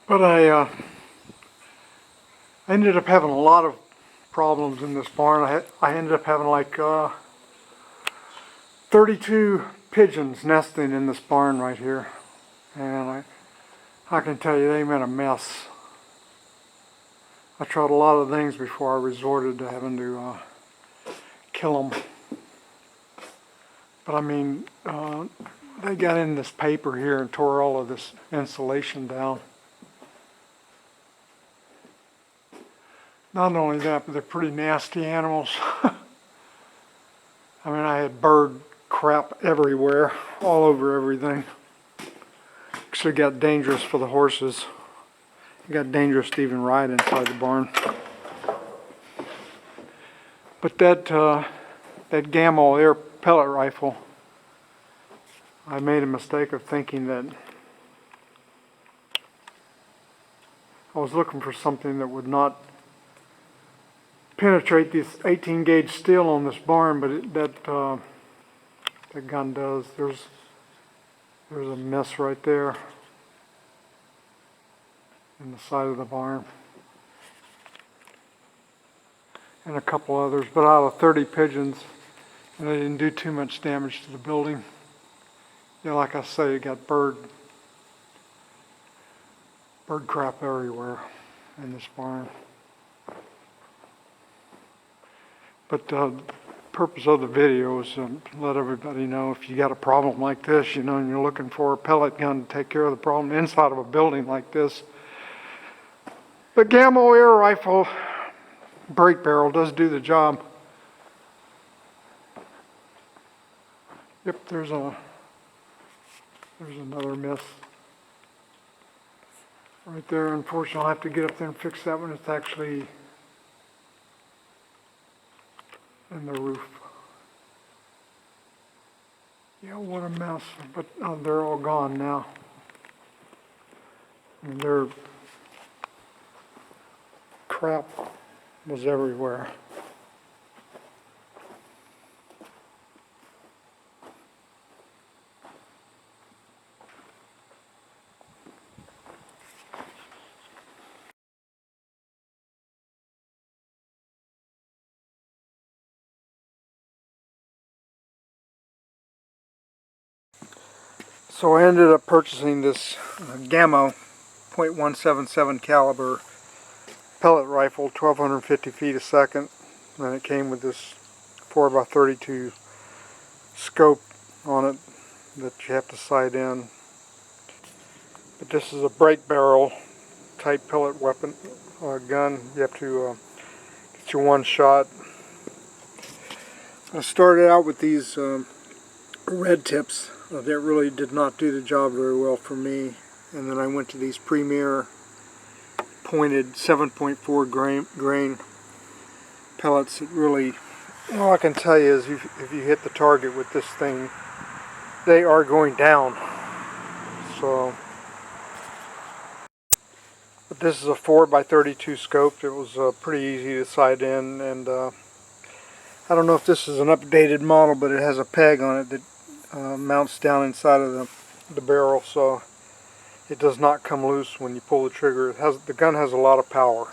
But I ended up having a lot of problems in this barn. I ended up having like 32 pigeons nesting in this barn right here, and I can tell you they made a mess. I tried a lot of things before I resorted to having to kill them. But I mean, they got in this paper here and tore all of this insulation down. Not only that, but they're pretty nasty animals. I mean, I had bird crap everywhere, all over everything. So it got dangerous for the horses. It got dangerous to even ride inside the barn. But that GAMO air pellet rifle, I made a mistake of thinking that I was looking for something that would not penetrate this 18 gauge steel on this barn, but that gun does. There's a mess right there in the side of the barn, and a couple others. But out of 30 pigeons, and they didn't do too much damage to the building. Yeah, like I say, it got bird crap everywhere in this barn. But the purpose of the video is to let everybody know if you got a problem like this, and you're looking for a pellet gun to take care of the problem inside of a building like this. The GAMO air rifle break barrel does do the job. Yep, there's another miss right there. Unfortunately, I'll have to get up there and fix that one. It's actually in the roof. Yeah, what a mess. But they're all gone now. And their crap was everywhere. So I ended up purchasing this GAMO .177 caliber pellet rifle, 1250 feet a second, and it came with this 4x32 scope on it that you have to sight in. But this is a break barrel type pellet weapon gun. You have to get your one shot. I started out with these red tips. That really did not do the job very well for me, and then I went to these Premier pointed 7.4 grain pellets. It really, all I can tell you is if you hit the target with this thing, they are going down. So, but this is a 4x32 scope. It was pretty easy to sight in, and I don't know if this is an updated model, but it has a peg on it that mounts down inside of the barrel, so it does not come loose when you pull the trigger. The gun has a lot of power.